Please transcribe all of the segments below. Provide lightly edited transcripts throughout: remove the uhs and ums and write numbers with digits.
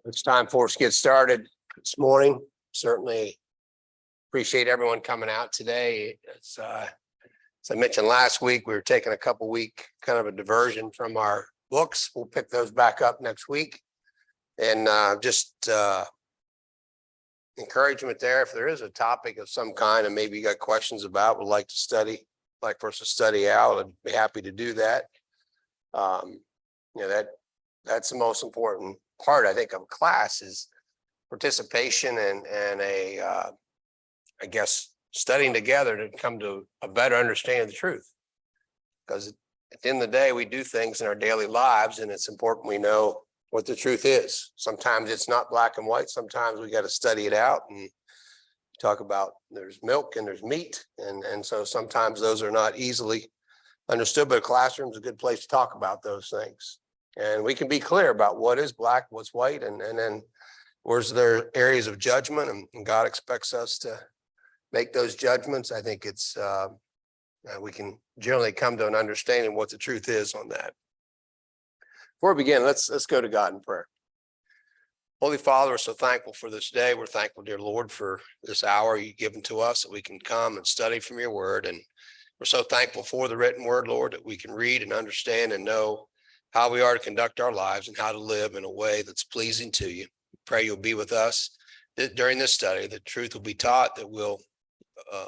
It's time for us to get started this morning. Certainly appreciate everyone coming out today. As I mentioned last week, we were taking a couple week kind of a diversion from our books. We'll pick those back up next week. And just encouragement there. If there is a topic of some kind and maybe you got questions about, would like for us to study out, I'd be happy to do that. That's the most important part, I think, of class is participation and I guess studying together to come to a better understanding of the truth. Because at the end of the day, we do things in our daily lives, and it's important we know what the truth is. Sometimes it's not black and white. Sometimes we got to study it out and talk about there's milk and there's meat. And so sometimes those are not easily understood, but a classroom is a good place to talk about those things. And we can be clear about what is black, what's white, and then where's there areas of judgment, and God expects us to make those judgments. I think it's we can generally come to an understanding what the truth is on that. Before we begin, let's go to God in prayer. Holy Father, we're so thankful for this day. We're thankful, dear Lord, for this hour you've given to us that we can come and study from your word. And we're so thankful for the written word, Lord, that we can read and understand and know how we are to conduct our lives and how to live in a way that's pleasing to you. Pray you'll be with us during this study, that truth will be taught, that we'll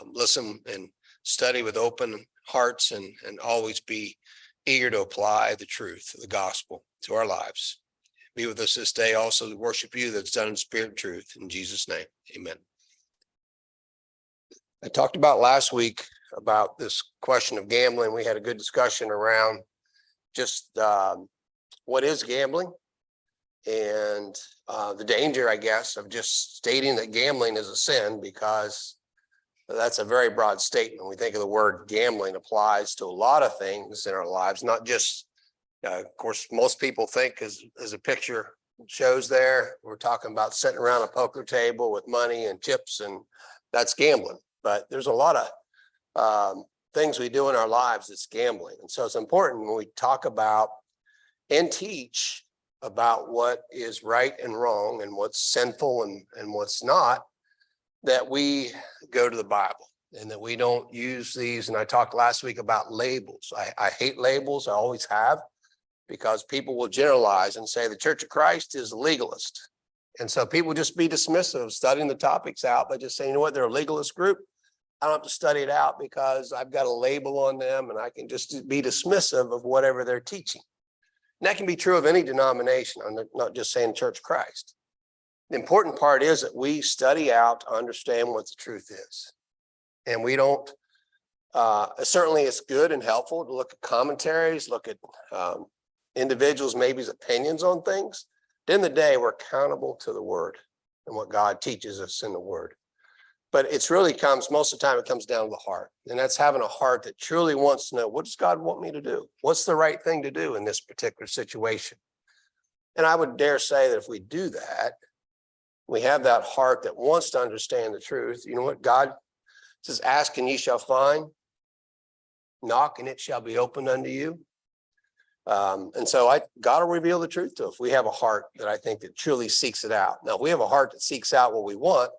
listen and study with open hearts and always be eager to apply the truth of the gospel to our lives. Be with us this day also to worship you that's done in spirit and truth. In Jesus' name, amen. I talked about last week about this question of gambling. We had a good discussion around just what is gambling and the danger, I guess, of just stating that gambling is a sin, because that's a very broad statement. We think of the word gambling applies to a lot of things in our lives, not just, of course, most people think as a picture shows there, we're talking about sitting around a poker table with money and chips, and that's gambling. But there's a lot of things we do in our lives that's gambling. And so it's important when we talk about and teach about what is right and wrong and what's sinful and what's not, that we go to the Bible and that we don't use these. And I talked last week about labels. I hate labels. I always have, because people will generalize and say the Church of Christ is legalist. And so people just be dismissive of studying the topics out by just saying, you know what, they're a legalist group. I don't have to study it out because I've got a label on them and I can just be dismissive of whatever they're teaching. And that can be true of any denomination. I'm not just saying Church of Christ. The important part is that we study out to understand what the truth is. And we don't, certainly it's good and helpful to look at commentaries, look at individuals' maybe opinions on things. At the end of the day, we're accountable to the word and what God teaches us in the word. But it's really most of the time, it comes down to the heart. And that's having a heart that truly wants to know, what does God want me to do? What's the right thing to do in this particular situation? And I would dare say that if we do that, we have that heart that wants to understand the truth. You know what? God says, ask and ye shall find, knock and it shall be opened unto you. And so God will reveal the truth to us if we have a heart that I think that truly seeks it out. Now, if we have a heart that seeks out what we want,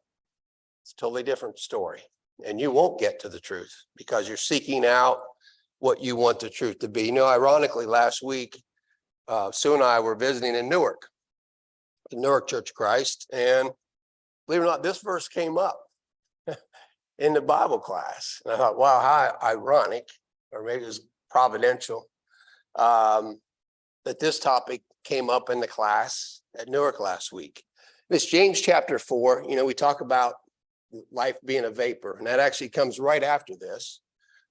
it's a totally different story. And you won't get to the truth because you're seeking out what you want the truth to be. You know, ironically, last week, Sue and I were visiting in Newark, the Newark Church of Christ. And believe it or not, this verse came up in the Bible class. And I thought, wow, how ironic, or maybe it was providential, that this topic came up in the class at Newark last week. It's James chapter 4. You know, we talk about life being a vapor, and that actually comes right after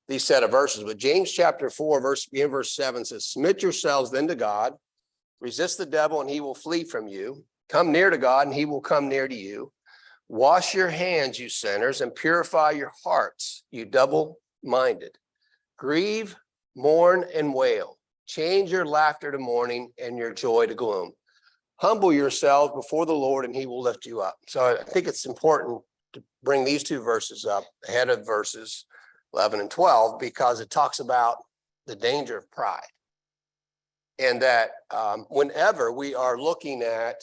these set of verses. But James chapter 4, verse 7 says, submit yourselves then to God, resist the devil and he will flee from you. Come near to God and he will come near to you. Wash your hands, you sinners, and purify your hearts, you double-minded. Grieve, mourn, and wail. Change your laughter to mourning and your joy to gloom. Humble yourselves before the Lord and he will lift you up. So I think it's important to bring these two verses up ahead of verses 11 and 12, because it talks about the danger of pride. And that whenever we are looking at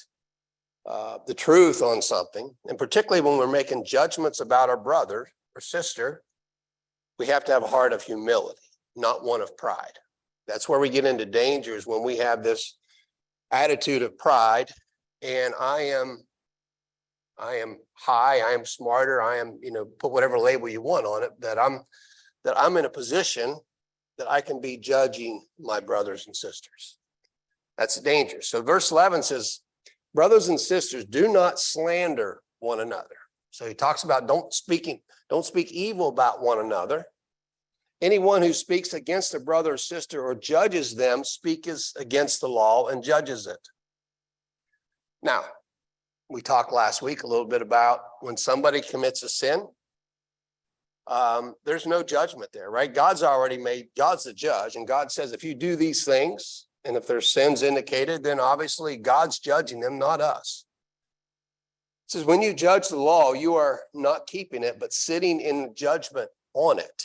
the truth on something, and particularly when we're making judgments about our brother or sister, we have to have a heart of humility, not one of pride. That's where we get into dangers, when we have this attitude of pride, and I am high, I am smarter, I am, put whatever label you want on it, that I'm in a position that I can be judging my brothers and sisters. That's a danger. So verse 11 says, brothers and sisters, do not slander one another. So he talks about don't speak evil about one another. Anyone who speaks against a brother or sister or judges them speaks against the law and judges it. Now, we talked last week a little bit about when somebody commits a sin, there's no judgment there, right? God's the judge, and God says if you do these things, and if there's sins indicated, then obviously God's judging them, not us. It says when you judge the law, you are not keeping it, but sitting in judgment on it.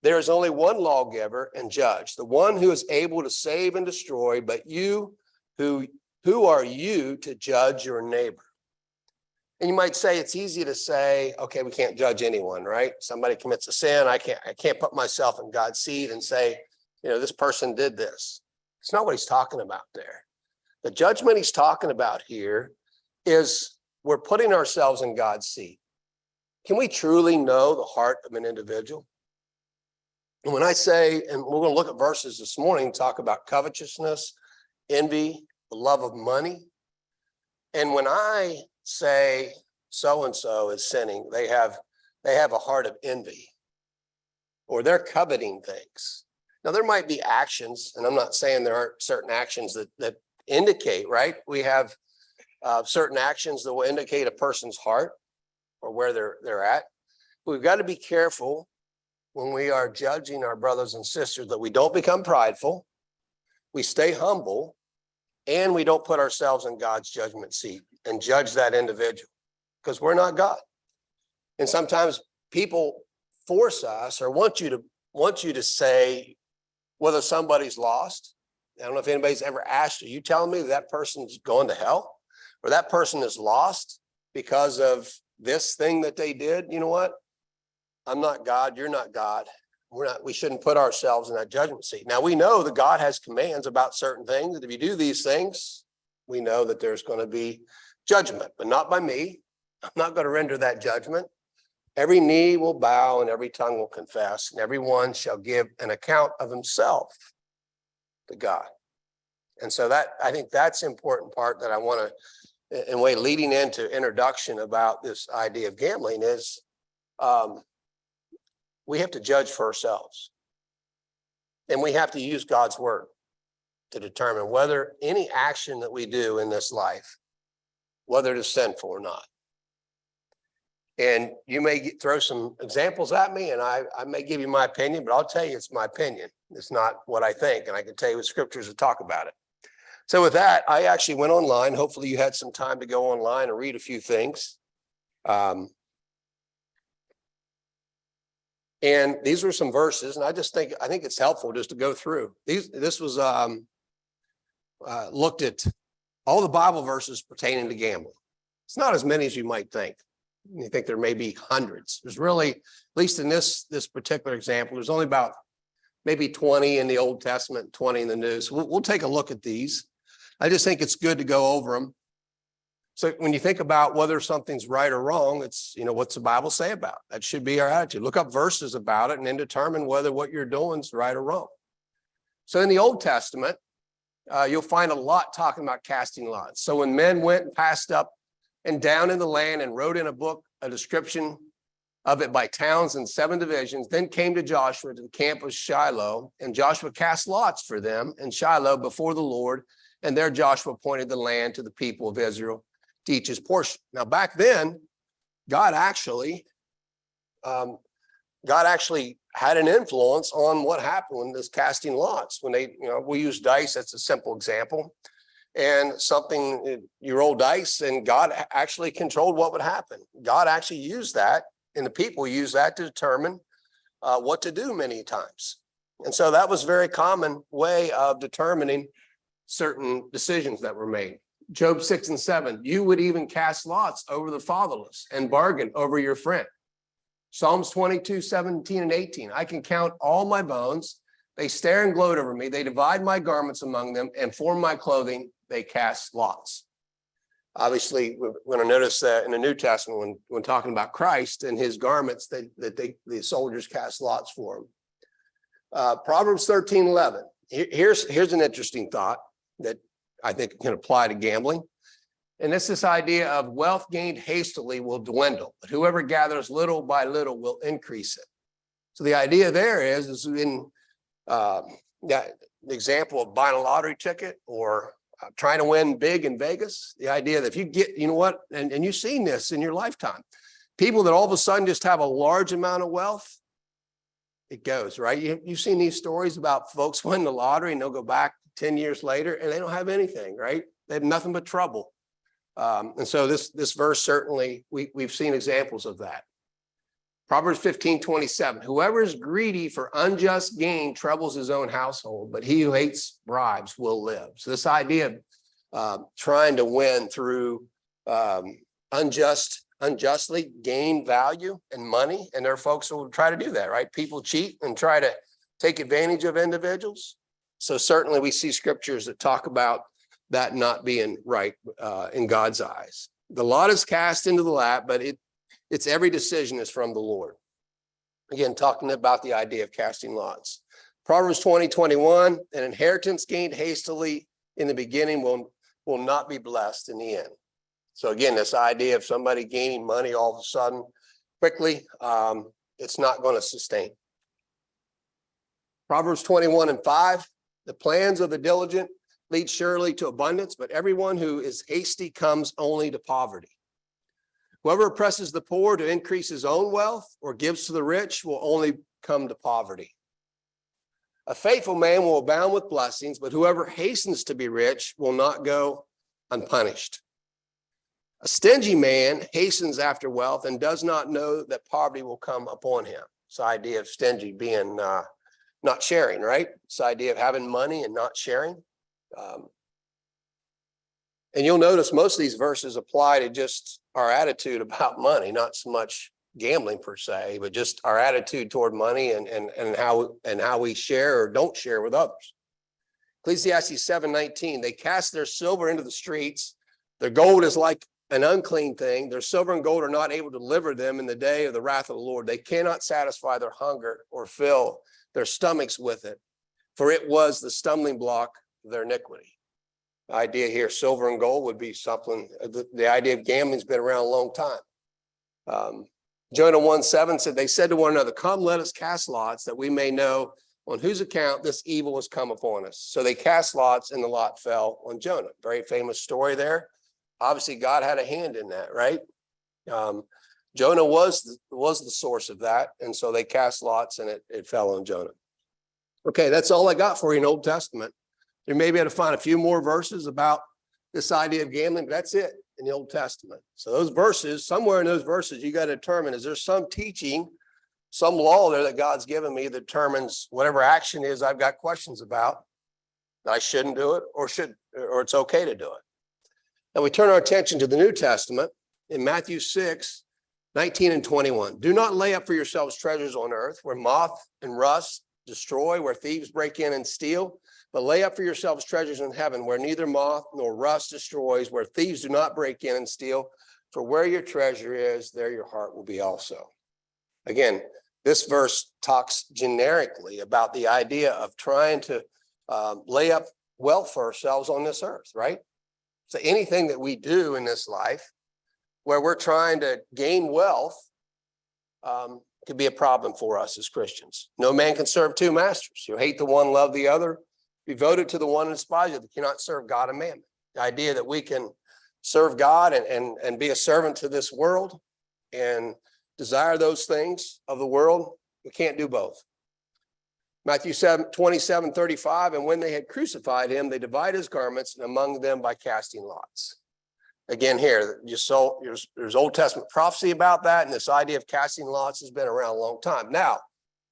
There is only one lawgiver and judge, the one who is able to save and destroy, but you, who are you to judge your neighbor? And you might say, it's easy to say, okay, we can't judge anyone, right? Somebody commits a sin. I can't put myself in God's seat and say, this person did this. It's not what he's talking about there. The judgment he's talking about here is we're putting ourselves in God's seat. Can we truly know the heart of an individual? And when I say, and we're going to look at verses this morning, talk about covetousness, envy, the love of money. And when I say so-and-so is sinning, they have a heart of envy, or they're coveting things. Now, there might be actions, and I'm not saying there aren't certain actions that indicate, right? We have certain actions that will indicate a person's heart or where they're at. But we've got to be careful when we are judging our brothers and sisters that we don't become prideful, we stay humble, and we don't put ourselves in God's judgment seat and judge that individual, because we're not God. And sometimes people force us or want you to say whether somebody's lost. I don't know if anybody's ever asked you telling me that person's going to hell, or that person is lost because of this thing that they did. You know what? I'm not God. You're not God. We shouldn't put ourselves in that judgment seat. Now, we know that God has commands about certain things, that if you do these things, we know that there's going to be judgment, but not by me. I'm not going to render that judgment. Every knee will bow and every tongue will confess, and everyone shall give an account of himself to God. And so I think that's the important part that I want to, in a way, leading into introduction about this idea of gambling is, we have to judge for ourselves. And we have to use God's word to determine whether any action that we do in this life, whether it is sinful or not. And you may throw some examples at me, and I may give you my opinion, but I'll tell you it's my opinion. It's not what I think, and I can tell you with scriptures to talk about it. So with that, I actually went online. Hopefully you had some time to go online and read a few things. And these were some verses, and I think it's helpful just to go through. This was looked at all the Bible verses pertaining to gambling. It's not as many as you might think. You think there may be hundreds. There's really, at least in this particular example, there's only about maybe 20 in the Old Testament, 20 in the New. So we'll take a look at these. I just think it's good to go over them. So when you think about whether something's right or wrong, it's, what's the Bible say about it? That should be our attitude. Look up verses about it and then determine whether what you're doing is right or wrong. So in the Old Testament, you'll find a lot talking about casting lots. So when men went and passed up and down in the land and wrote in a book a description of it by towns and 7 divisions, then came to Joshua to the camp of Shiloh, and Joshua cast lots for them in Shiloh before the Lord, and there Joshua appointed the land to the people of Israel to each his portion. Now back then, God actually had an influence on what happened when this casting lots. When they, we use dice, that's a simple example. And you roll dice, and God actually controlled what would happen. God actually used that, and the people used that to determine what to do many times. And so that was a very common way of determining certain decisions that were made. Job 6 and 7, you would even cast lots over the fatherless and bargain over your friend. Psalms 22, 17 and 18, I can count all my bones. They stare and gloat over me. They divide my garments among them, and for my clothing, they cast lots. Obviously, we're going to notice that in the New Testament, when talking about Christ and his garments, the soldiers cast lots for him. Proverbs 13, 11. Here's an interesting thought that I think can apply to gambling. And it's this idea of wealth gained hastily will dwindle, but whoever gathers little by little will increase it. So the idea there is in that example of buying a lottery ticket or trying to win big in Vegas, the idea that if you get, you know what, and you've seen this in your lifetime, people that all of a sudden just have a large amount of wealth, it goes, right? You've seen these stories about folks winning the lottery and they'll go back 10 years later and they don't have anything, right? They have nothing but trouble. And so this verse, certainly, we've seen examples of that. Proverbs 15, 27, whoever is greedy for unjust gain troubles his own household, but he who hates bribes will live. So this idea of trying to win through unjustly gain value and money, and there are folks who will try to do that, right? People cheat and try to take advantage of individuals. So certainly we see scriptures that talk about that not being right in God's eyes. The lot is cast into the lap, but it's every decision is from the Lord. Again, talking about the idea of casting lots. Proverbs 20, 21, an inheritance gained hastily in the beginning will not be blessed in the end. So again, this idea of somebody gaining money all of a sudden quickly, it's not going to sustain. Proverbs 21 and 5, the plans of the diligent lead surely to abundance, but everyone who is hasty comes only to poverty. Whoever oppresses the poor to increase his own wealth or gives to the rich will only come to poverty. A faithful man will abound with blessings, but whoever hastens to be rich will not go unpunished. A stingy man hastens after wealth and does not know that poverty will come upon him. This idea of stingy being not sharing, right? This idea of having money and not sharing. And you'll notice most of these verses apply to just our attitude about money, not so much gambling per se, but just our attitude toward money and how we share or don't share with others. Ecclesiastes 7:19, they cast their silver into the streets. Their gold is like an unclean thing. Their silver and gold are not able to deliver them in the day of the wrath of the Lord. They cannot satisfy their hunger or fill their stomachs with it, for it was the stumbling block of their iniquity. The idea here, silver and gold would be something, the idea of gambling has been around a long time. Jonah 1:7 said, they said to one another, come, let us cast lots that we may know on whose account this evil has come upon us. So they cast lots and the lot fell on Jonah. Very famous story there. Obviously, God had a hand in that, right? Jonah was the source of that. And so they cast lots and it fell on Jonah. Okay, that's all I got for you in Old Testament. You may be able to find a few more verses about this idea of gambling, but that's it in the Old Testament. So those verses, somewhere in those verses, you got to determine, is there some teaching, some law there that God's given me that determines whatever action is I've got questions about, that I shouldn't do it or it's okay to do it. Now we turn our attention to the New Testament in Matthew 6, 19 and 21. Do not lay up for yourselves treasures on earth where moth and rust destroy, where thieves break in and steal, but lay up for yourselves treasures in heaven where neither moth nor rust destroys, where thieves do not break in and steal. For where your treasure is, there your heart will be also. Again, this verse talks generically about the idea of trying to lay up wealth for ourselves on this earth, right? So anything that we do in this life where we're trying to gain wealth could be a problem for us as Christians. No man can serve two masters. You hate the one, love the other. Be devoted to the one and despise you. That cannot serve God and mammon. The idea that we can serve God and be a servant to this world and desire those things of the world, we can't do both. Matthew 27:35, and when they had crucified him, they divided his garments among them by casting lots. Again, here, there's Old Testament prophecy about that, and this idea of casting lots has been around a long time. Now,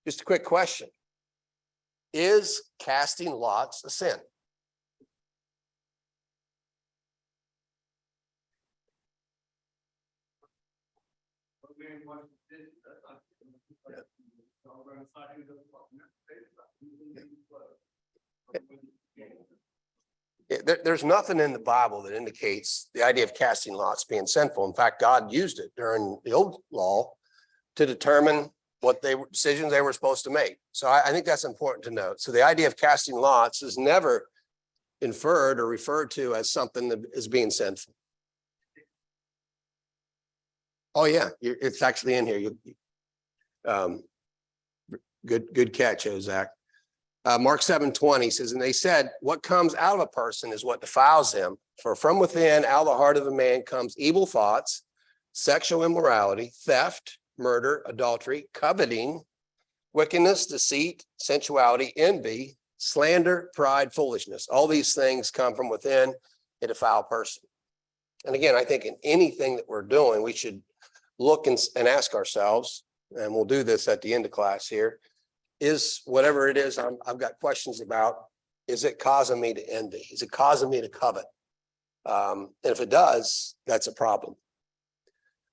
just a quick question. Is casting lots a sin? There's nothing in the Bible that indicates the idea of casting lots being sinful. In fact, God used it during the old law to determine what decisions they were supposed to make. So I think that's important to note. So the idea of casting lots is never inferred or referred to as something that is being sinful. Oh yeah, it's actually in here. Good catch, Ozak. Mark 7:20 says, and they said, what comes out of a person is what defiles him. For from within, out of the heart of a man comes evil thoughts, sexual immorality, theft, murder, adultery, coveting, wickedness, deceit, sensuality, envy, slander, pride, foolishness. All these things come from within a defiled person. And again, I think in anything that we're doing, we should look and ask ourselves, and we'll do this at the end of class here, is whatever it is I've got questions about, is it causing me to envy? Is it causing me to covet? And if it does, that's a problem.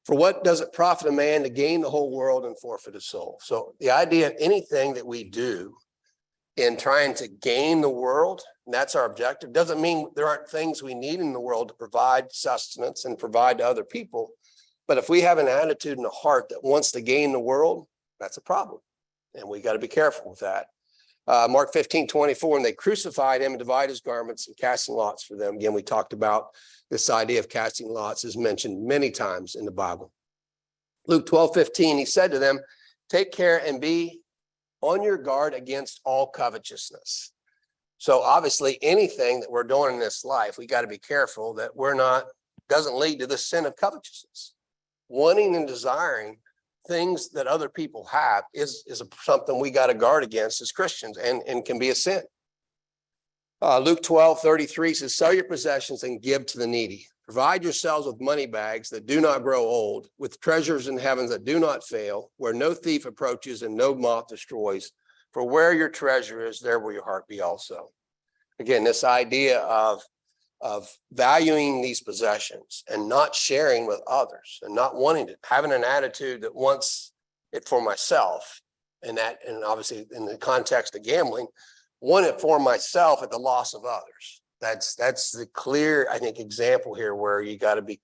For what does it profit a man to gain the whole world and forfeit his soul? So the idea of anything that we do in trying to gain the world, and that's our objective, doesn't mean there aren't things we need in the world to provide sustenance and provide to other people. But if we have an attitude and a heart that wants to gain the world, that's a problem. And we got to be careful with that. Mark 15:24, and they crucified him and divided his garments and casting lots for them. Again, we talked about this idea of casting lots is mentioned many times in the Bible. Luke 12:15, he said to them, take care and be on your guard against all covetousness. So obviously anything that we're doing in this life, we got to be careful that doesn't lead to the sin of covetousness. Wanting and desiring things that other people have is something we got to guard against as Christians and can be a sin. Luke 12:33 says, sell your possessions and give to the needy. Provide yourselves with money bags that do not grow old, with treasures in heavens that do not fail, where no thief approaches and no moth destroys. For where your treasure is, there will your heart be also. Again, this idea of valuing these possessions and not sharing with others and not wanting to, having an attitude that wants it for myself, and obviously in the context of gambling, want it for myself at the loss of others. That's the clear, I think, example here where you got to be,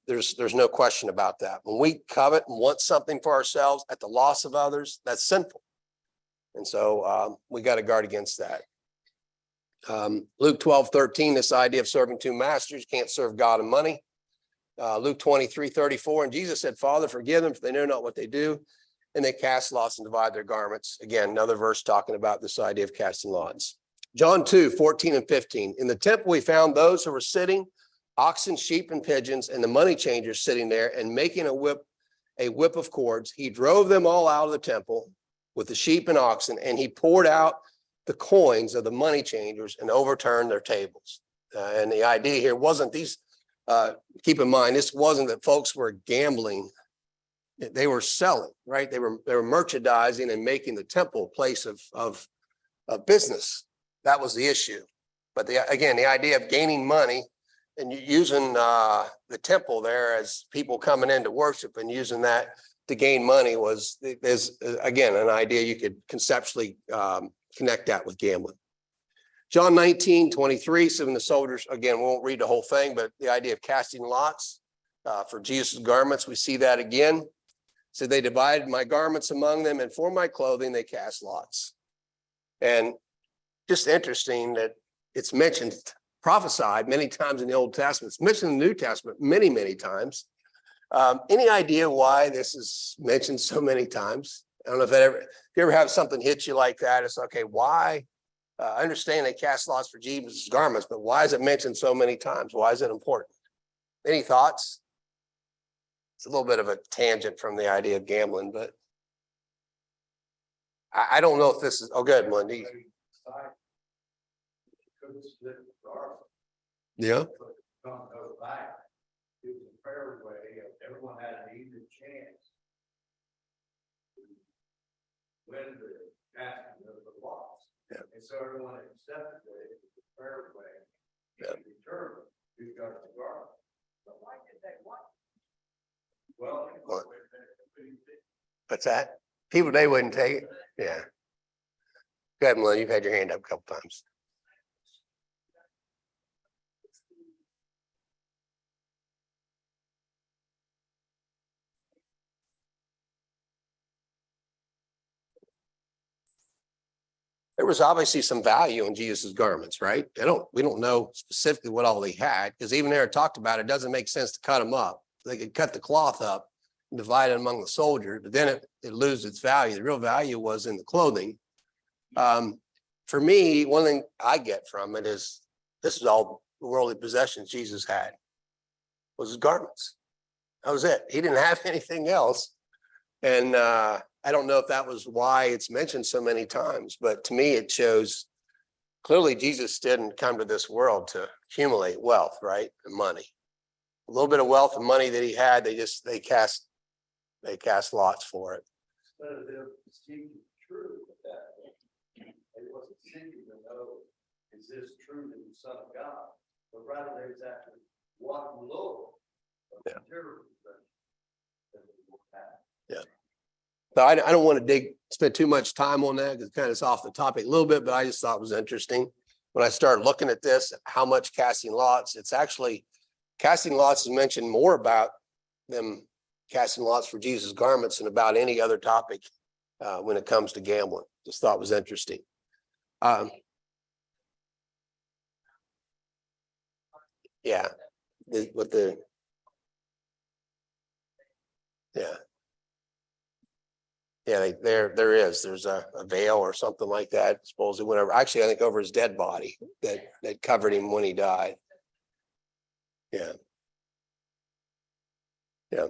there's no question about that. When we covet and want something for ourselves at the loss of others, that's sinful. And so we got to guard against that. Luke 12:13, this idea of serving two masters, you can't serve God and money. Luke 23:34, and Jesus said, Father, forgive them, for they know not what they do. And they cast lots and divide their garments. Again, another verse talking about this idea of casting lots. John 2:14 and 15. In the temple, we found those who were sitting, oxen, sheep, and pigeons, and the money changers sitting there and making a whip of cords. He drove them all out of the temple with the sheep and oxen, and he poured out the coins of the money changers and overturned their tables. And the idea here wasn't these, keep in mind, this wasn't that folks were gambling. They were selling, right? They were merchandising and making the temple a place of business. That was the issue. But again, the idea of gaining money and using the temple there as people coming in to worship and using that to gain money is again, an idea you could conceptually connect that with gambling. John 19:23, so when the soldiers, again, we won't read the whole thing, but the idea of casting lots for Jesus' garments, we see that again. So they divided my garments among them, and for my clothing, they cast lots. And just interesting that it's mentioned, prophesied many times in the Old Testament. It's mentioned in the New Testament many, many times. Any idea why this is mentioned so many times? I don't know if you ever have something hit you like that. It's okay, why? I understand they cast lots for Jesus' garments, but why is it mentioned so many times? Why is it important? Any thoughts? It's a little bit of a tangent from the idea of gambling, but I don't know if this is, oh, good, Monday. Yeah. Everyone had an even chance to win the casting of the lots. Yeah. And so everyone accepted it as a fair way Yeah. to determine who got the garment. But why did they want? Well, What's that? People, they wouldn't take it. Yeah. Go ahead, Melissa, you've had your hand up a couple times. There was obviously some value in Jesus's garments, right? We don't know specifically what all he had, because even there it talked about it doesn't make sense to cut them up. They could cut the cloth up and divide it among the soldiers, but then it loses its value. The real value was in the clothing. For me, one thing I get from it is this is all the worldly possessions Jesus had was his garments. That was it. He didn't have anything else. And I don't know if that was why it's mentioned so many times, but to me, it shows clearly Jesus didn't come to this world to accumulate wealth, right? And money. A little bit of wealth and money that he had, they cast lots for it. But they're seeking truth at that point. They wasn't seeking to know, is this truly the Son of God? But rather there's actually one Lord of material that we will have. Yeah. So I don't want to spend too much time on that because it's kind of off the topic a little bit, but I just thought it was interesting. When I started looking at this, how much casting lots, it's actually casting lots is mentioned more about them casting lots for Jesus' garments than about any other topic when it comes to gambling. Just thought it was interesting. Yeah. Yeah, there's a veil or something like that, supposedly whatever. Actually, I think over his dead body that covered him when he died. Yeah. Yeah.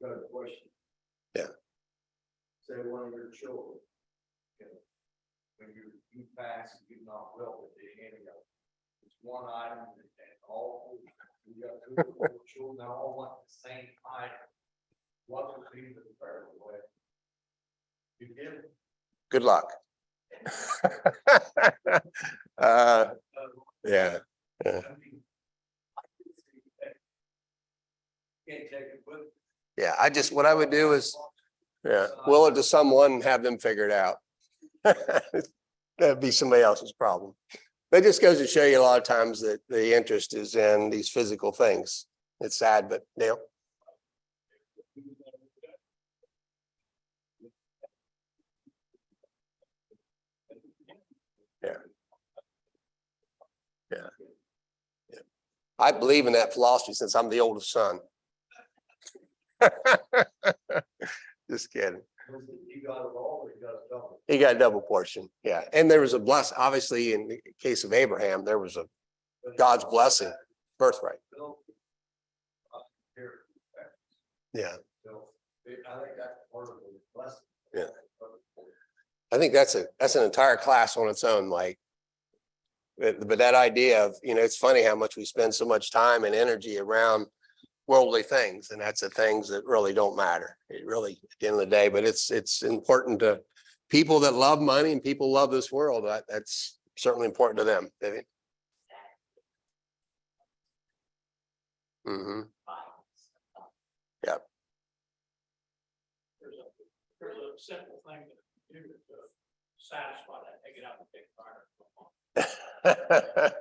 Got a question. Yeah. Say one of your children, you know, when you pass, you not well with the handing out. It's one item and all, you got two or four children, they all want the same item. What would be the fair way? You give it. Good luck. Yeah. I mean, can't take it with. Yeah, what I would do is, will it to someone and have them figure it out. That'd be somebody else's problem. But it just goes to show you a lot of times that the interest is in these physical things. It's sad, but Dale. Yeah. I believe in that philosophy since I'm the oldest son. Just kidding. You got it all, or you got a double? He got a double portion. Yeah. And there was a blessing. Obviously, in the case of Abraham, there was a God's blessing, birthright. Yeah. So I think that's part of the blessing. Yeah. I think that's an entire class on its own, Mike. But that idea of, it's funny how much we spend so much time and energy around worldly things, and that's the things that really don't matter. It really, at the end of the day, but it's important to people that love money and people love this world. That's certainly important to them. Vivian. Mm-hmm. Yeah. There's a simple thing to do to satisfy that. Take it out and take fire.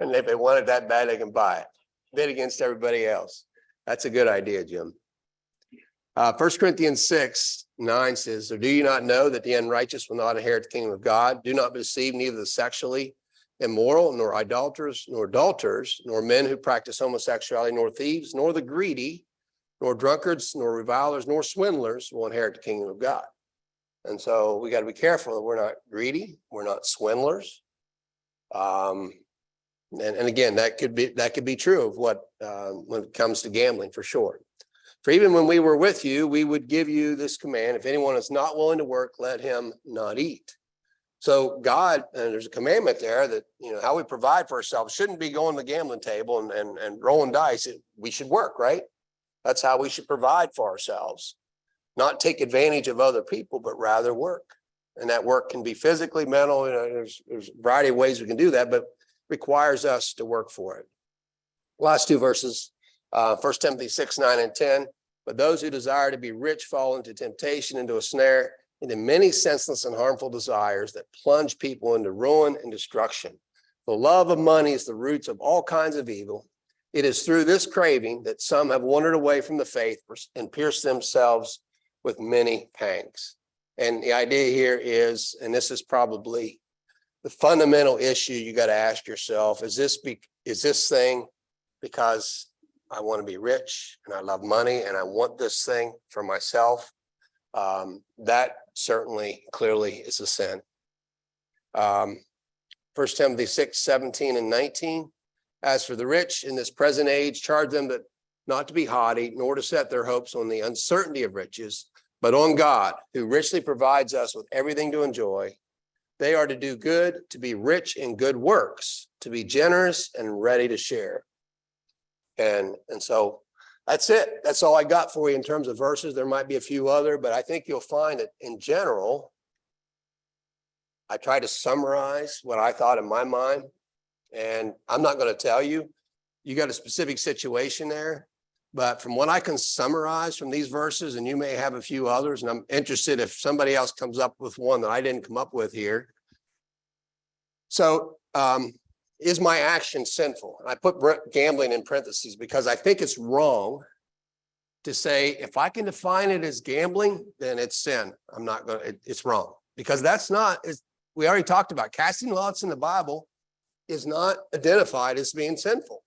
And if they want it that bad, they can buy it. Bid against everybody else. That's a good idea, Jim. 1 Corinthians 6:9 says, "So do you not know that the unrighteous will not inherit the kingdom of God? Do not deceive neither the sexually immoral, nor idolaters, nor adulterers, nor men who practice homosexuality, nor thieves, nor the greedy, nor drunkards, nor revilers, nor swindlers will inherit the kingdom of God." And so we got to be careful that we're not greedy, we're not swindlers. And again, that could be true of what when it comes to gambling, for sure. For even when we were with you, we would give you this command: if anyone is not willing to work, let him not eat. So God, and there's a commandment there that, how we provide for ourselves shouldn't be going to the gambling table and rolling dice. We should work, right? That's how we should provide for ourselves. Not take advantage of other people, but rather work. And that work can be physically, mental, there's a variety of ways we can do that, but requires us to work for it. Last two verses, 1 Timothy 6:9 and 10. But those who desire to be rich fall into temptation, into a snare, into many senseless and harmful desires that plunge people into ruin and destruction. The love of money is the roots of all kinds of evil. It is through this craving that some have wandered away from the faith and pierced themselves with many pangs. And the idea here is, and this is probably the fundamental issue you got to ask yourself, is this thing because I want to be rich and I love money and I want this thing for myself? That certainly clearly is a sin. 1 Timothy 6:17-19. As for the rich in this present age, charge them that not to be haughty, nor to set their hopes on the uncertainty of riches, but on God, who richly provides us with everything to enjoy. They are to do good, to be rich in good works, to be generous and ready to share. And so that's it. That's all I got for you in terms of verses. There might be a few other, but I think you'll find that in general, I try to summarize what I thought in my mind. And I'm not going to tell you, you got a specific situation there, but from what I can summarize from these verses, and you may have a few others, and I'm interested if somebody else comes up with one that I didn't come up with here. So, is my action sinful? And I put gambling in parentheses because I think it's wrong to say, if I can define it as gambling, then it's sin. I'm not going to, it's wrong because that's not, we already talked about casting lots in the Bible is not identified as being sinful.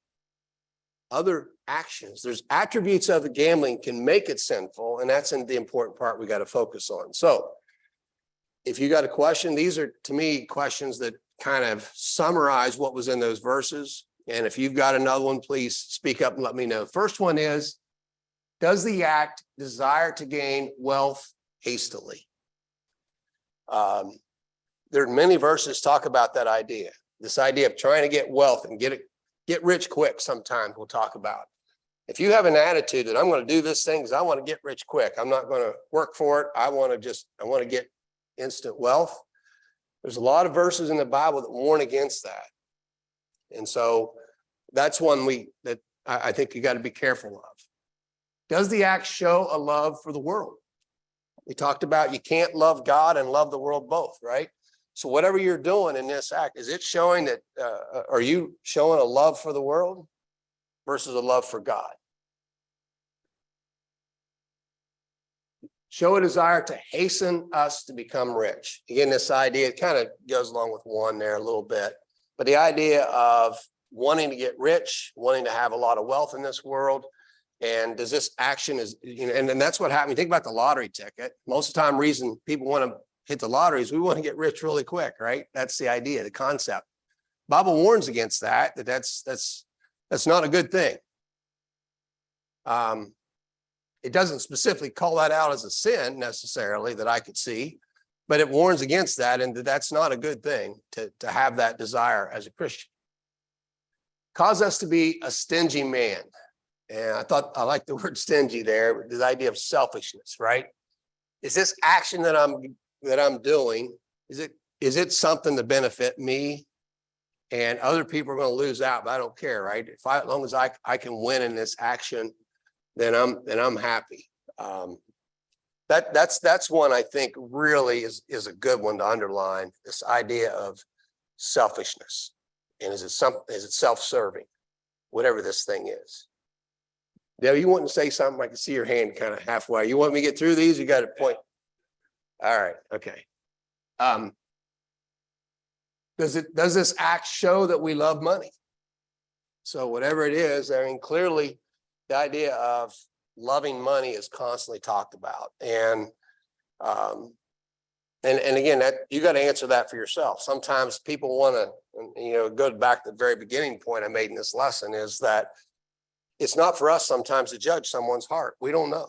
Other actions, there's attributes of the gambling can make it sinful, and that's the important part we got to focus on. So if you got a question, these are to me questions that kind of summarize what was in those verses. And if you've got another one, please speak up and let me know. First one is, does the act desire to gain wealth hastily? There are many verses talk about that idea. This idea of trying to get wealth and get rich quick. Sometimes we'll talk about. If you have an attitude that I'm going to do this thing because I want to get rich quick, I'm not going to work for it. I want to get instant wealth. There's a lot of verses in the Bible that warn against that. And so that's one that I think you got to be careful of. Does the act show a love for the world? We talked about you can't love God and love the world both, right? So whatever you're doing in this act, is it showing that, are you showing a love for the world versus a love for God? Show a desire to hasten us to become rich. Again, this idea, it kind of goes along with one there a little bit, but the idea of wanting to get rich, wanting to have a lot of wealth in this world, and does this action and that's what happened. Think about the lottery ticket. Most of the time, reason people want to hit the lottery is we want to get rich really quick, right? That's the idea, the concept. Bible warns against that. That's not a good thing. It doesn't specifically call that out as a sin necessarily that I could see, but it warns against that, and that's not a good thing to have that desire as a Christian. Cause us to be a stingy man. And I like the word stingy there, the idea of selfishness, right? Is this action that I'm doing, is it something to benefit me? And other people are going to lose out, but I don't care, right? As long as I can win in this action, then I'm happy. That's one I think really is a good one to underline, this idea of selfishness. And is it self-serving, whatever this thing is? Dale, you want to say something? I can see your hand kind of halfway. You want me to get through these? You got a point. All right. Okay. Does this act show that we love money? So whatever it is, I mean, clearly the idea of loving money is constantly talked about. And again, that you got to answer that for yourself. Sometimes people want to, go back to the very beginning point I made in this lesson is that it's not for us sometimes to judge someone's heart. We don't know.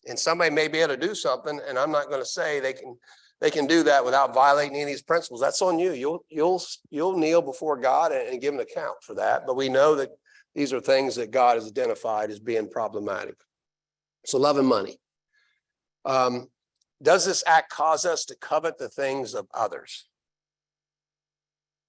And somebody may be able to do something, and I'm not going to say they can do that without violating any of these principles. That's on you. You'll kneel before God and give an account for that. But we know that these are things that God has identified as being problematic. So loving money. Does this act cause us to covet the things of others?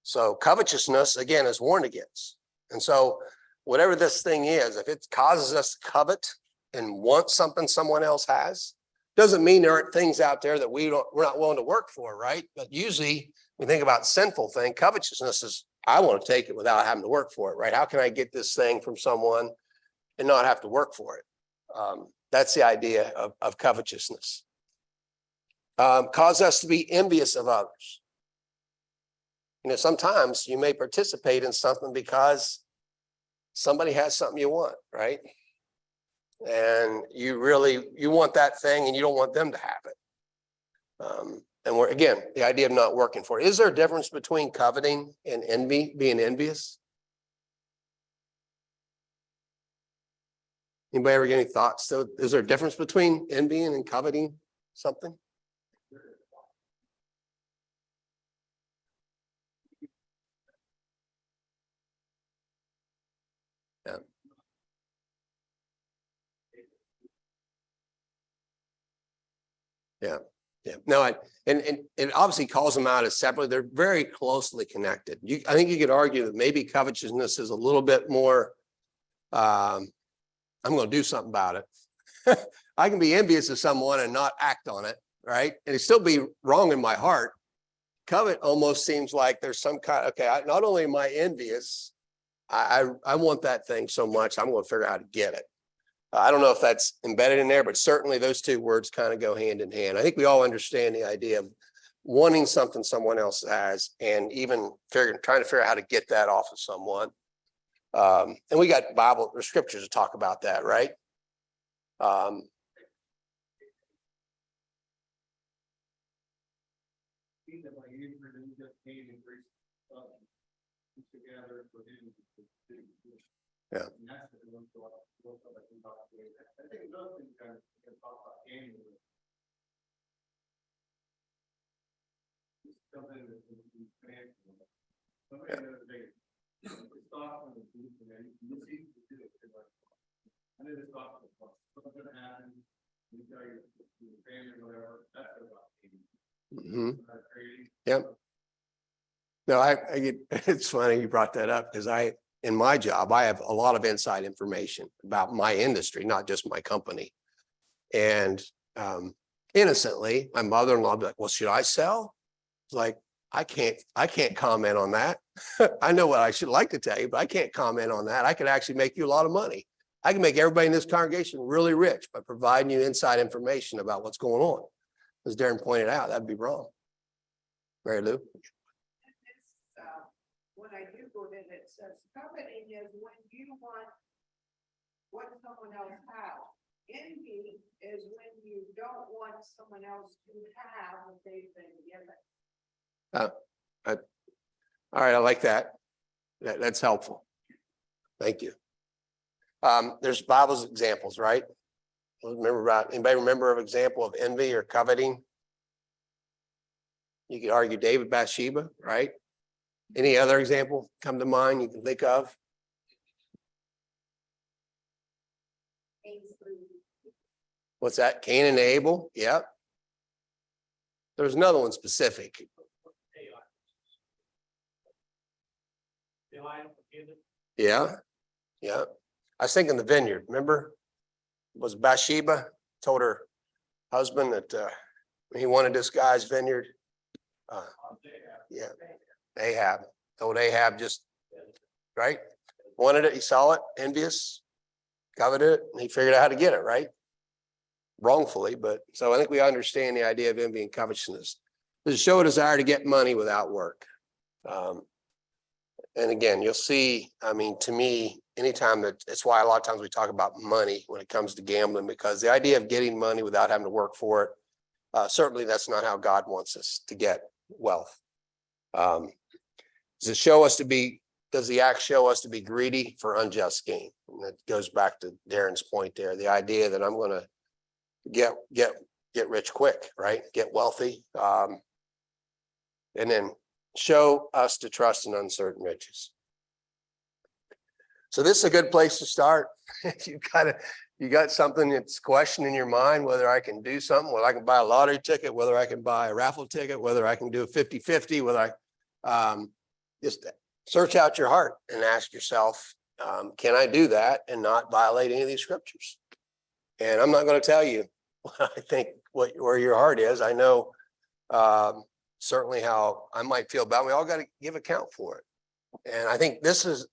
So covetousness, again, is warned against. And so whatever this thing is, if it causes us to covet and want something someone else has. Doesn't mean there aren't things out there that we're not willing to work for, right? But usually we think about sinful thing, covetousness is, I want to take it without having to work for it, right? How can I get this thing from someone and not have to work for it? That's the idea of covetousness. Cause us to be envious of others. You know, sometimes you may participate in something because somebody has something you want, right? And you want that thing and you don't want them to have it. And we're, again, the idea of not working for it. Is there a difference between coveting and envy, being envious? Anybody ever get any thoughts? So is there a difference between envying and coveting something? Yeah. No, and it obviously calls them out as separate. They're very closely connected. I think you could argue that maybe covetousness is a little bit more, I'm going to do something about it. I can be envious of someone and not act on it, right? And it still be wrong in my heart. Covet almost seems like there's some kind, okay, not only am I envious, I want that thing so much, I'm going to figure out how to get it. I don't know if that's embedded in there, but certainly those two words kind of go hand in hand. I think we all understand the idea of wanting something someone else has and even trying to figure out how to get that off of someone. And we got Bible or scriptures to talk about that, right? Yeah. I think another thing kind of talk about annually. Something that we financial. Somebody the other day, it's off on the booth and then you see to do it. I know this off the cost. What's going to happen? You tell your family or whatever. That's about Yep. No, it's funny you brought that up because in my job, I have a lot of inside information about my industry, not just my company. And innocently, my mother-in-law would be like, well, should I sell? It's like, I can't comment on that. I know what I should like to tell you, but I can't comment on that. I could actually make you a lot of money. I can make everybody in this congregation really rich by providing you inside information about what's going on. As Darren pointed out, that'd be wrong. Mary Lou? When I Googled it, it says coveting is when you want what someone else has. Envy is when you don't want someone else to have what they've been given. All right, I like that. That's helpful. Thank you. There's Bible's examples, right? Anybody remember an example of envy or coveting? You could argue David, Bathsheba, right? Any other example come to mind you can think of? What's that? Cain and Abel? Yep. There's another one specific. Yeah. Yeah. I was thinking the vineyard, remember? It was Bathsheba told her husband that he wanted this guy's vineyard. Yeah. Ahab told Ahab just right. Wanted it, he saw it, envious, coveted it, and he figured out how to get it, right? Wrongfully, but so I think we understand the idea of envy and covetousness. This is show a desire to get money without work. And again, you'll see, I mean, to me, anytime it's why a lot of times we talk about money when it comes to gambling, because the idea of getting money without having to work for it, certainly that's not how God wants us to get wealth. Does the act show us to be greedy for unjust gain? And that goes back to Darren's point there, the idea that I'm going to get rich quick, right? Get wealthy. And then show us to trust in uncertain riches. So this is a good place to start. You got something that's questioning your mind, whether I can do something, whether I can buy a lottery ticket, whether I can buy a raffle ticket, whether I can do a 50-50, whether I just search out your heart and ask yourself, can I do that and not violate any of these scriptures? And I'm not going to tell you, I think where your heart is. I know certainly how I might feel about it. We all got to give account for it. And I think this is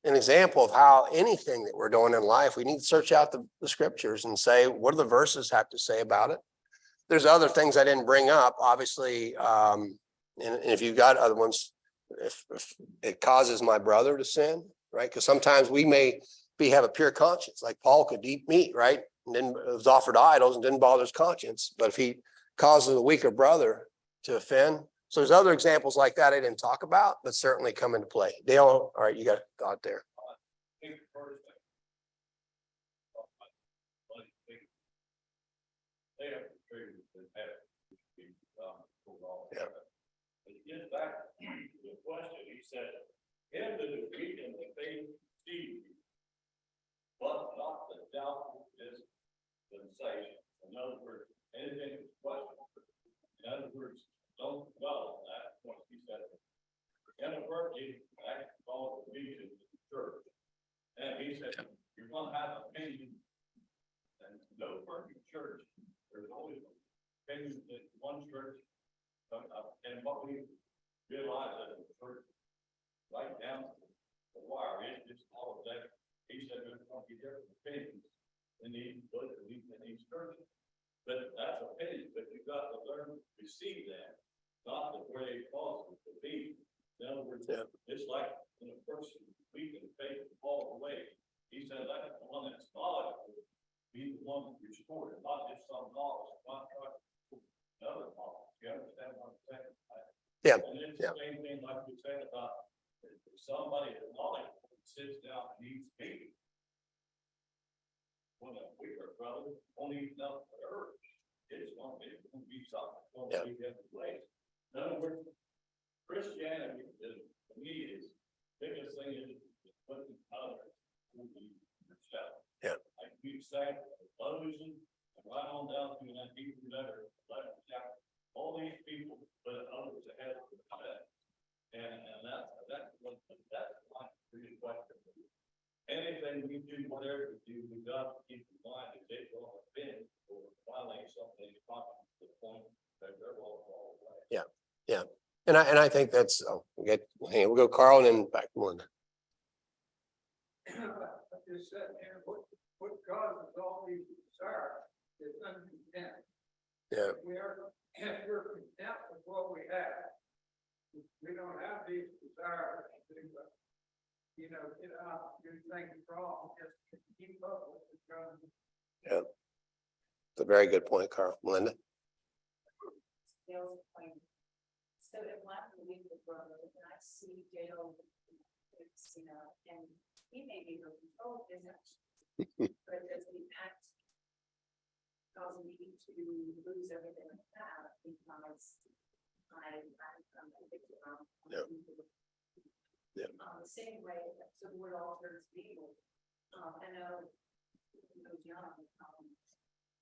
an example of how anything that we're doing in life, we need to search out the scriptures and say, what do the verses have to say about it? There's other things I didn't bring up, obviously. And if you've got other ones, if it causes my brother to sin, right? Because sometimes we may have a pure conscience, like Paul could eat meat, right? And then it was offered to idols and didn't bother his conscience. But if he causes a weaker brother to offend, so there's other examples like that I didn't talk about, but certainly come into play. Dale, all right, you got a thought there. Think first thing. They have to trade with that. Yeah. But to get back to the question, he said, in the defeat and the faith see, but not the doubt is sensation. In other words, anything is questionable. In other words, don't dwell on that point. He said, in a working act called the meeting of the church. And he said, you're gonna have opinion. And no working church, there's always opinions in one church. And what we realize that the church, right down the wire, it's just all of that. He said there's going to be different opinions in these churches. But that's opinion, but you've got to learn to receive that, not the way it causes it to be. In other words, it's like when a person weak in faith falls away. He said that's the one that's knowledgeable, be the one that restored it, not just some knowledge, not another knowledge. You understand what I'm saying? Yeah. And it's the same thing like we said about if somebody that's knowledgeable sits down and eats meat. When a weaker brother only eats up the earth, it's going to be something. It's going to be different ways. In other words, Christianity is, to me, is biggest thing is putting others who be yourself. Yeah. Like you say, illusion, and right on down to that Hebrew letter, 11th chapter. All these people put others ahead of themselves. And that's my really question. Anything we do, whatever we do, we got to keep in mind that they're going to offend or violate something to the point that they're all away. Yeah. And I think that's, we'll go Carl and then back to Melinda. I just said, man, what causes all these desires is uncontent. Yeah. If we're content with what we have, we don't have these desires to, get out, do things wrong, just keep up with the drums. Yeah. It's a very good point, Carl. Melinda? Dale's point. So in last week with brother, and I see Dale, and he may be able to control his action. But does the act cause me to lose everything I have because I'm addicted on? Yeah. The same way that the word alters evil. I know when I was young,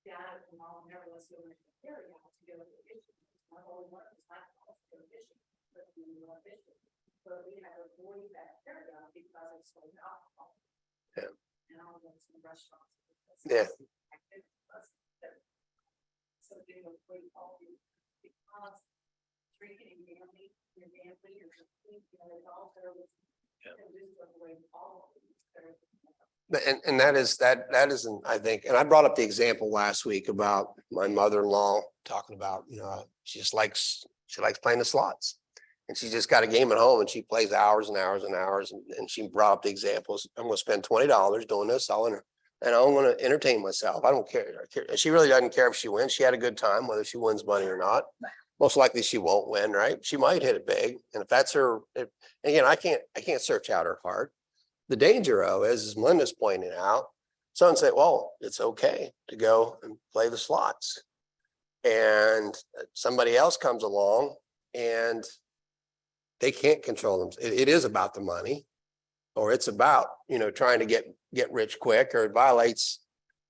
dad and mom never let us go into the area to go to the issue. My whole work was not to go fishing, but we were fishing. But we had to avoid that area because it's so alcohol. Yeah. And all those in restaurants. Yeah. So they would avoid all the because drinking and gambling, you're it's all there was. Just avoid all of these. And that is, I think, and I brought up the example last week about my mother-in-law talking about, she likes playing the slots. And she just got a game at home and she plays hours and hours and hours. And she brought up the examples. I'm going to spend $20 doing this. And I want to entertain myself. I don't care. She really doesn't care if she wins. She had a good time, whether she wins money or not. Most likely she won't win, right? She might hit it big. And if that's her, again, I can't search out her heart. The danger of, as Melinda's pointing out, someone say, well, it's okay to go and play the slots. And somebody else comes along and they can't control them. It is about the money, or it's about, trying to get rich quick, or it violates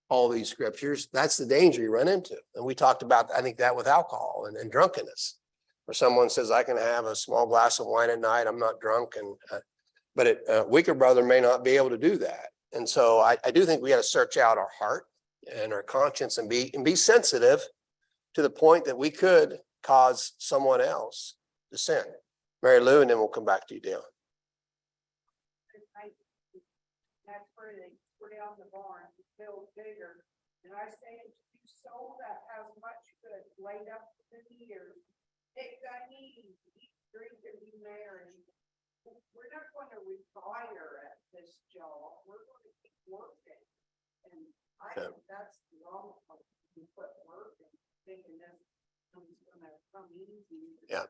all these scriptures. That's the danger you run into. And we talked about, I think, that with alcohol and drunkenness, where someone says, I can have a small glass of wine at night. I'm not drunk. But a weaker brother may not be able to do that. And so I do think we got to search out our heart. and our conscience and be sensitive to the point that we could cause someone else to sin. Mary Lou, and then we'll come back to you, Dale. That's where they put down the barn, build bigger. And I say, if you sold that has much good laid up in the years, take that easy, eat, drink, and be merry. We're not going to retire at this job. We're going to keep working. And I Yeah. think that's the wrong, you put work and thinking that's gonna come easy. Yeah.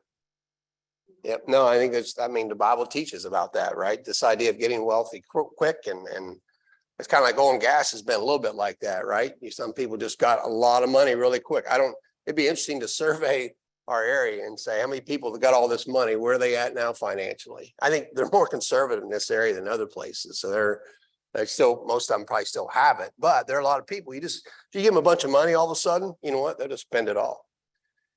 Yep. No, I think the Bible teaches about that, right? This idea of getting wealthy quick and it's kind of like oil and gas has been a little bit like that, right? Some people just got a lot of money really quick. It'd be interesting to survey our area and say, how many people that got all this money, where are they at now financially? I think they're more conservative in this area than other places. So they still, most of them probably still have it, but there are a lot of people, if you give them a bunch of money, all of a sudden, you know what, they'll just spend it all.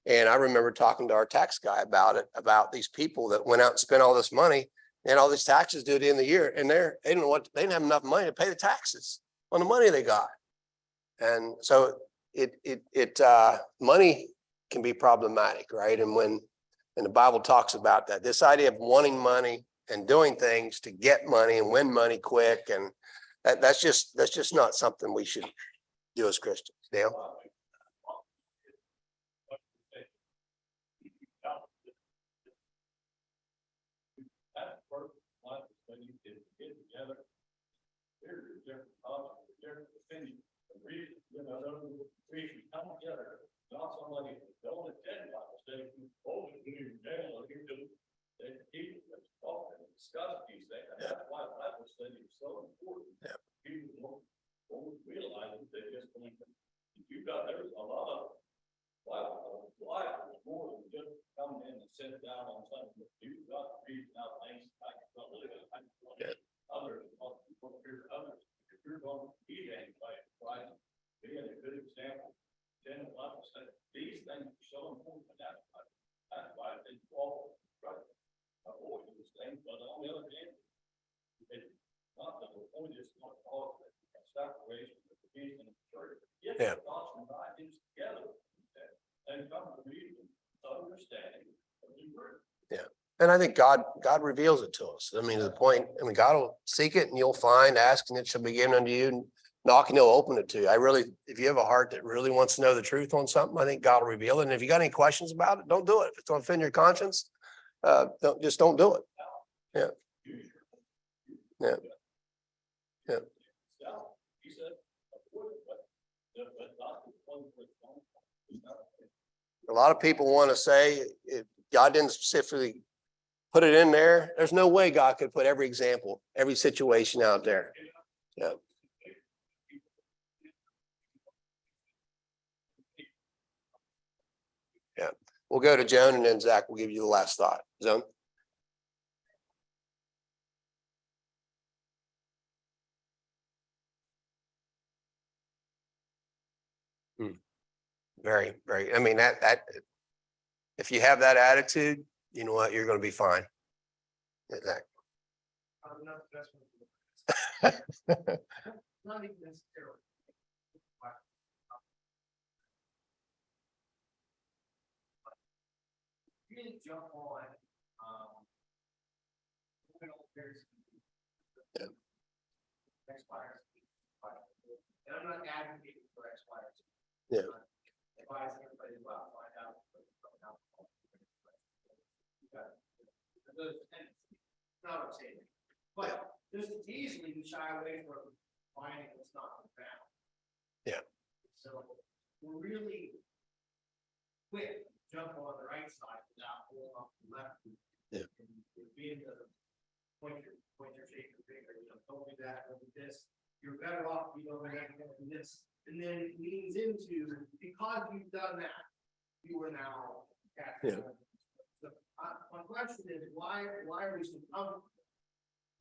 And I remember talking to our tax guy about it, about these people that went out and spent all this money and all these taxes due at the end of the year. And they didn't have enough money to pay the taxes on the money they got. And so money can be problematic, right? And the Bible talks about that, this idea of wanting money and doing things to get money and win money quick. And that's just not something we should do as Christians. Dale? That's first life when you get together. There's different thoughts, different opinions. The reason, those reasons come together, not somebody who don't attend Bible study, who always do your jail, or you do, they people that talk and discuss these things. And that's why Bible study is so important. Yeah. People don't realize that they're just going to, there's a lot of life is more than just coming in and sit down on something. You've got to read out things like others, if you're going to be anybody, right? Being a good example, 10 and 11%, these things are so important. That's why I think Paul, right? Avoid these things, but on the other hand, it's not that the point is not all of it, separation of the peace and the church. Get Yeah. the thoughts and ideas together and come to reason, understanding of the word. Yeah. And I think God reveals it to us. I mean, to the point, God will seek it and you'll find, ask and it shall be given unto you, and knock and he'll open it to you. If you have a heart that really wants to know the truth on something, I think God will reveal it. And if you got any questions about it, don't do it. If it's going to offend your conscience, don't do it. Yeah. Yeah. Yeah. He said, but not the one with A lot of people want to say God didn't specifically put it in there. There's no way God could put every example, every situation out there. Yeah. Yeah. We'll go to Joan and then Zach will give you the last thought. Joan? Very, very, that if you have that attitude, you know what, you're going to be fine. Zach? Not even necessarily. Really jump on, expires. And I'm not advocating for expires. Yeah. Advise everybody about find out. Not what I'm saying, but just easily we shy away from finding what's not found. Yeah. So we're really quick to jump on the right side without pulling off the left. Yeah. And being the pointer, shake your finger, don't do that, don't do this. You're better off, don't do this. And then it leans into, because you've done that, you are now. Yeah. So, my question is, why are we so comfortable?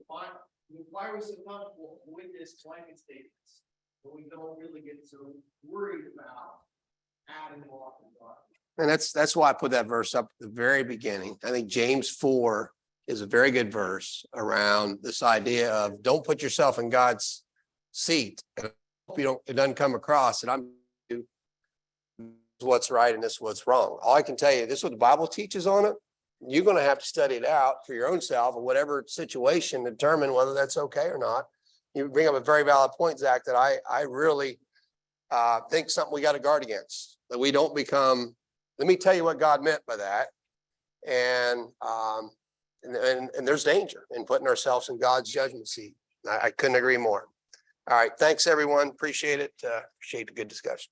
Why are we so comfortable with this blanket statements? But we don't really get so worried about adding more. And that's why I put that verse up at the very beginning. I think James 4 is a very good verse around this idea of don't put yourself in God's seat and you don't, it doesn't come across that I'm what's right and this is what's wrong. All I can tell you, this is what the Bible teaches on it. You're going to have to study it out for your own self or whatever situation to determine whether that's okay or not. You bring up a very valid point, Zach, that I really think something we got to guard against, that we don't become, let me tell you what God meant by that. And there's danger in putting ourselves in God's judgment seat. I couldn't agree more. All right. Thanks, everyone. Appreciate it. Appreciate the good discussion.